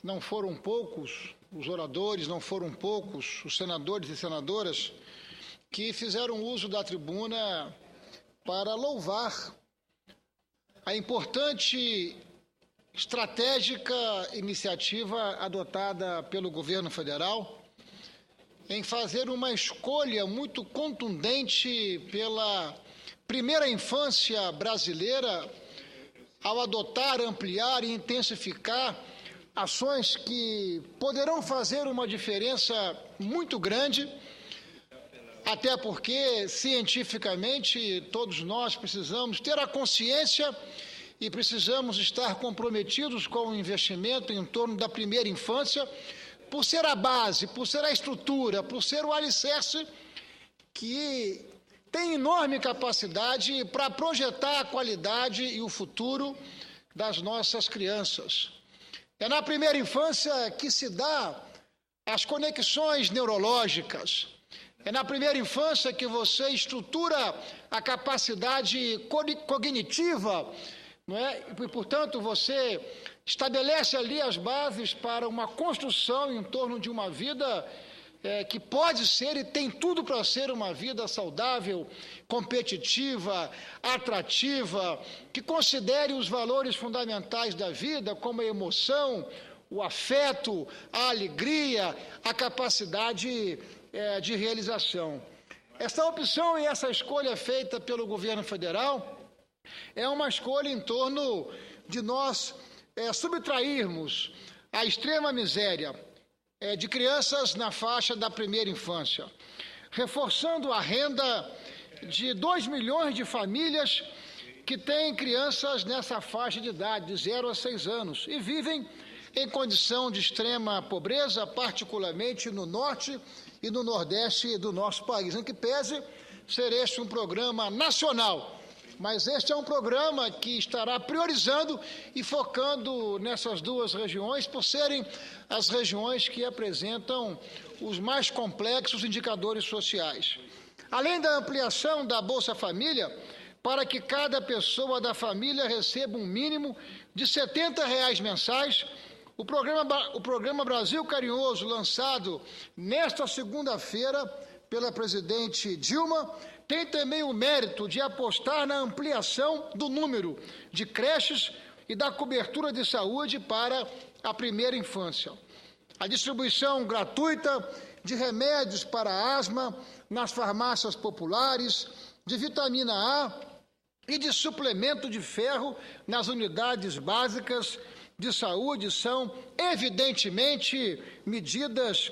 não foram poucos os oradores, não foram poucos os senadores e senadoras que fizeram uso da tribuna para louvar a importante, estratégica iniciativa adotada pelo governo federal em fazer uma escolha muito contundente pela primeira infância brasileira ao adotar, ampliar e intensificar ações que poderão fazer uma diferença muito grande, até porque, cientificamente, todos nós precisamos ter a consciência e precisamos estar comprometidos com o investimento em torno da primeira infância, por ser a base, por ser a estrutura, por ser o alicerce que tem enorme capacidade para projetar a qualidade e o futuro das nossas crianças. É na primeira infância que se dá as conexões neurológicas. É na primeira infância que você estrutura a capacidade cognitiva, não é? E, portanto, você estabelece ali as bases para uma construção em torno de uma vida que pode ser e tem tudo para ser uma vida saudável, competitiva, atrativa, que considere os valores fundamentais da vida, como a emoção, o afeto, a alegria, a capacidade de realização. Essa opção e essa escolha feita pelo governo federal é uma escolha em torno de nós subtrairmos a extrema miséria de crianças na faixa da primeira infância, reforçando a renda de 2 milhões de famílias que têm crianças nessa faixa de idade, de 0 a 6 anos, e vivem em condição de extrema pobreza, particularmente no norte e no nordeste do nosso país, em que pese ser este um programa nacional, mas este é um programa que estará priorizando e focando nessas duas regiões, por serem as regiões que apresentam os mais complexos indicadores sociais. Além da ampliação da Bolsa Família, para que cada pessoa da família receba um mínimo de R$ 70 mensais, o programa Brasil Carinhoso, lançado nesta segunda-feira pela presidente Dilma, tem também o mérito de apostar na ampliação do número de creches e da cobertura de saúde para a primeira infância. A distribuição gratuita de remédios para asma nas farmácias populares, de vitamina A e de suplemento de ferro nas unidades básicas de saúde são, evidentemente, medidas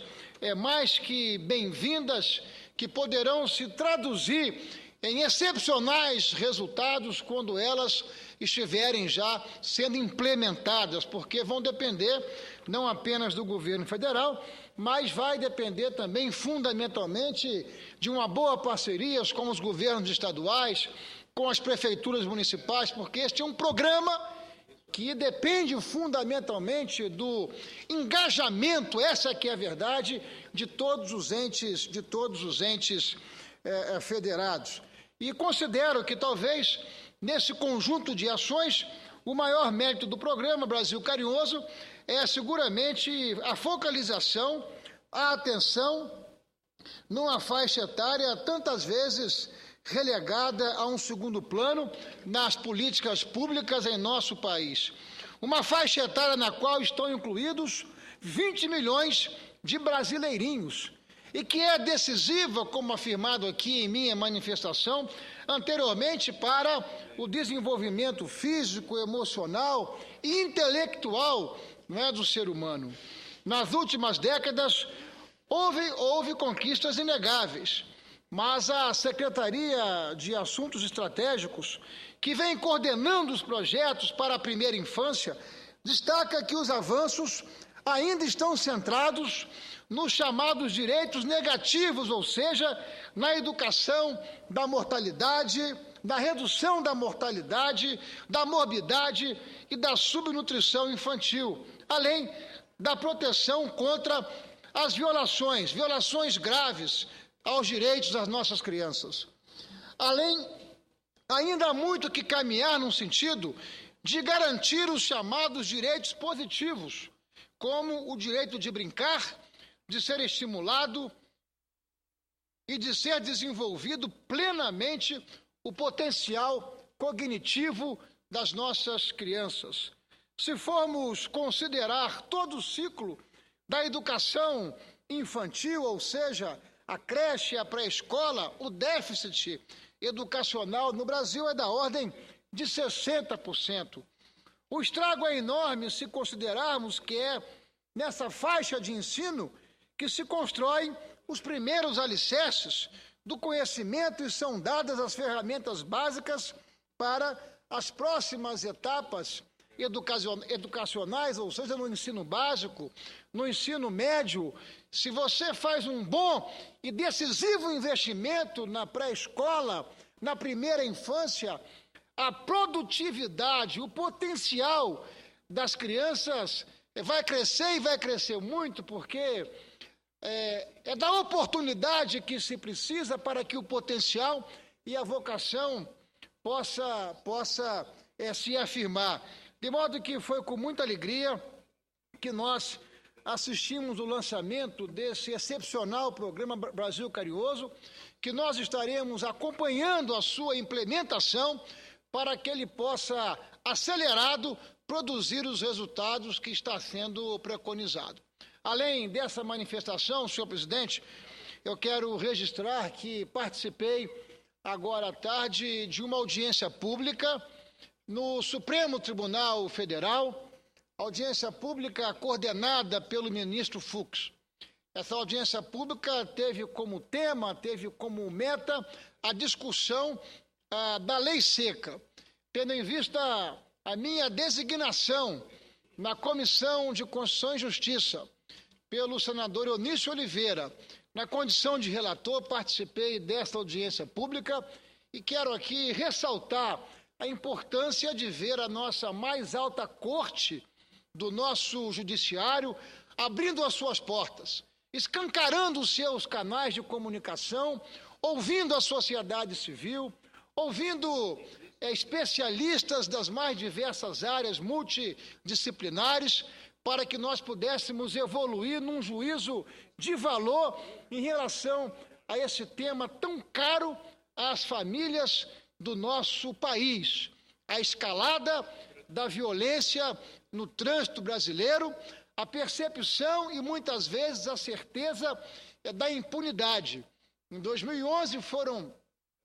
mais que bem-vindas, que poderão se traduzir em excepcionais resultados quando elas estiverem já sendo implementadas, porque vão depender não apenas do governo federal, mas vai depender também fundamentalmente de uma boa parceria com os governos estaduais, com as prefeituras municipais, porque este é um programa que depende fundamentalmente do engajamento, essa que é a verdade, de todos os entes federados. E considero que talvez nesse conjunto de ações o maior mérito do programa Brasil Carinhoso é seguramente a focalização, a atenção numa faixa etária tantas vezes relegada a um segundo plano nas políticas públicas em nosso país. Uma faixa etária na qual estão incluídos 20 milhões de brasileirinhos e que é decisiva, como afirmado aqui em minha manifestação anteriormente, para o desenvolvimento físico, emocional e intelectual, do ser humano. Nas últimas décadas, houve conquistas inegáveis, mas a Secretaria de Assuntos Estratégicos, que vem coordenando os projetos para a primeira infância, destaca que os avanços ainda estão centrados nos chamados direitos negativos, ou seja, na educação da mortalidade, da redução da mortalidade, da morbidade e da subnutrição infantil, além da proteção contra as violações graves aos direitos das nossas crianças. Ainda há muito que caminhar no sentido de garantir os chamados direitos positivos, como o direito de brincar, de ser estimulado e de ser desenvolvido plenamente o potencial cognitivo das nossas crianças. Se formos considerar todo o ciclo da educação infantil, ou seja, a creche, a pré-escola, o déficit educacional no Brasil é da ordem de 60%. O estrago é enorme se considerarmos que é nessa faixa de ensino que se constroem os primeiros alicerces do conhecimento e são dadas as ferramentas básicas para as próximas etapas educacionais, ou seja, no ensino básico, no ensino médio. Se você faz um bom e decisivo investimento na pré-escola, na primeira infância, a produtividade, o potencial das crianças vai crescer e vai crescer muito, porque é da oportunidade que se precisa para que o potencial e a vocação possa se afirmar. De modo que foi com muita alegria que nós assistimos o lançamento desse excepcional programa Brasil Carioso, que nós estaremos acompanhando a sua implementação para que ele possa, acelerado, produzir os resultados que está sendo preconizado. Além dessa manifestação, senhor presidente, eu quero registrar que participei agora à tarde de uma audiência pública no Supremo Tribunal Federal, audiência pública coordenada pelo ministro Fux. Essa audiência pública teve como tema, teve como meta a discussão da lei seca, tendo em vista a minha designação na Comissão de Constituição e Justiça pelo senador Eunício Oliveira. Na condição de relator, participei desta audiência pública e quero aqui ressaltar a importância de ver a nossa mais alta corte do nosso judiciário abrindo as suas portas, escancarando os seus canais de comunicação, ouvindo a sociedade civil, ouvindo especialistas das mais diversas áreas multidisciplinares, para que nós pudéssemos evoluir num juízo de valor em relação a esse tema tão caro às famílias do nosso país, a escalada da violência no trânsito brasileiro, a percepção e muitas vezes a certeza da impunidade. Em 2011 foram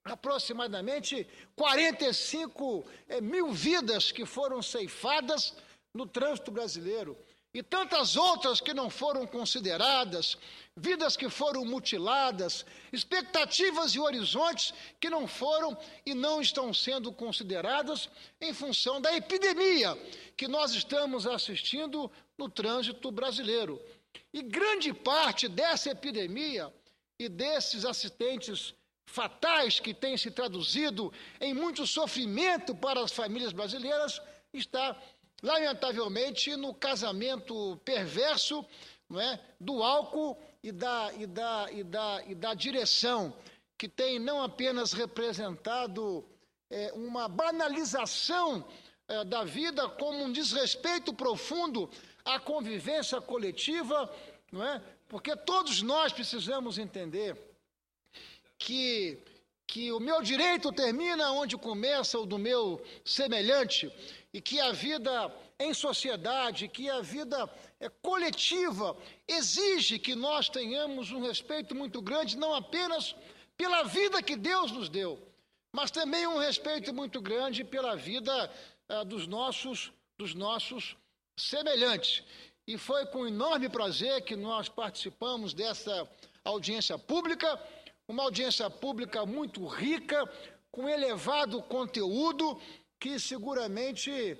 aproximadamente 45 mil vidas que foram ceifadas no trânsito brasileiro. E tantas outras que não foram consideradas, vidas que foram mutiladas, expectativas e horizontes que não foram e não estão sendo consideradas em função da epidemia que nós estamos assistindo no trânsito brasileiro. E grande parte dessa epidemia e desses acidentes fatais que têm se traduzido em muito sofrimento para as famílias brasileiras está lamentavelmente no casamento perverso, não é, do álcool e da direção, que tem não apenas representado uma banalização da vida, como um desrespeito profundo à convivência coletiva, não é? Porque todos nós precisamos entender que o meu direito termina onde começa o do meu semelhante, e que a vida em sociedade, que a vida coletiva exige que nós tenhamos um respeito muito grande, não apenas pela vida que Deus nos deu, mas também um respeito muito grande pela vida dos nossos semelhantes. E foi com enorme prazer que nós participamos dessa audiência pública, uma audiência pública muito rica, com elevado conteúdo, que seguramente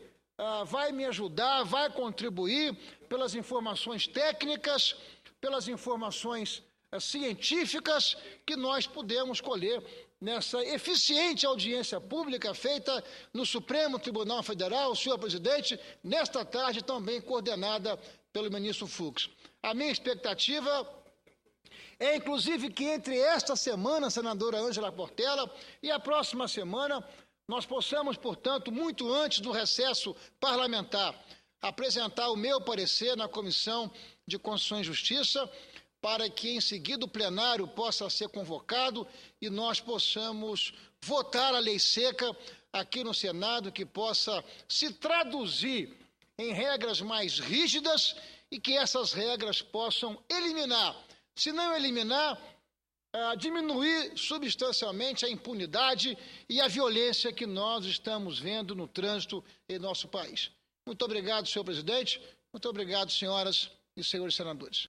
vai me ajudar, vai contribuir pelas informações técnicas, pelas informações científicas que nós pudemos colher nessa eficiente audiência pública feita no Supremo Tribunal Federal, senhor presidente, nesta tarde também coordenada pelo ministro Fux. A minha expectativa é, inclusive, que entre esta semana, senadora Ângela Portela, e a próxima semana, nós possamos, portanto, muito antes do recesso parlamentar, apresentar o meu parecer na Comissão de Constituição e Justiça, para que em seguida o plenário possa ser convocado e nós possamos votar a lei seca aqui no Senado, que possa se traduzir em regras mais rígidas e que essas regras possam eliminar, se não eliminar, diminuir substancialmente a impunidade e a violência que nós estamos vendo no trânsito em nosso país. Muito obrigado, senhor presidente. Muito obrigado, senhoras e senhores senadores.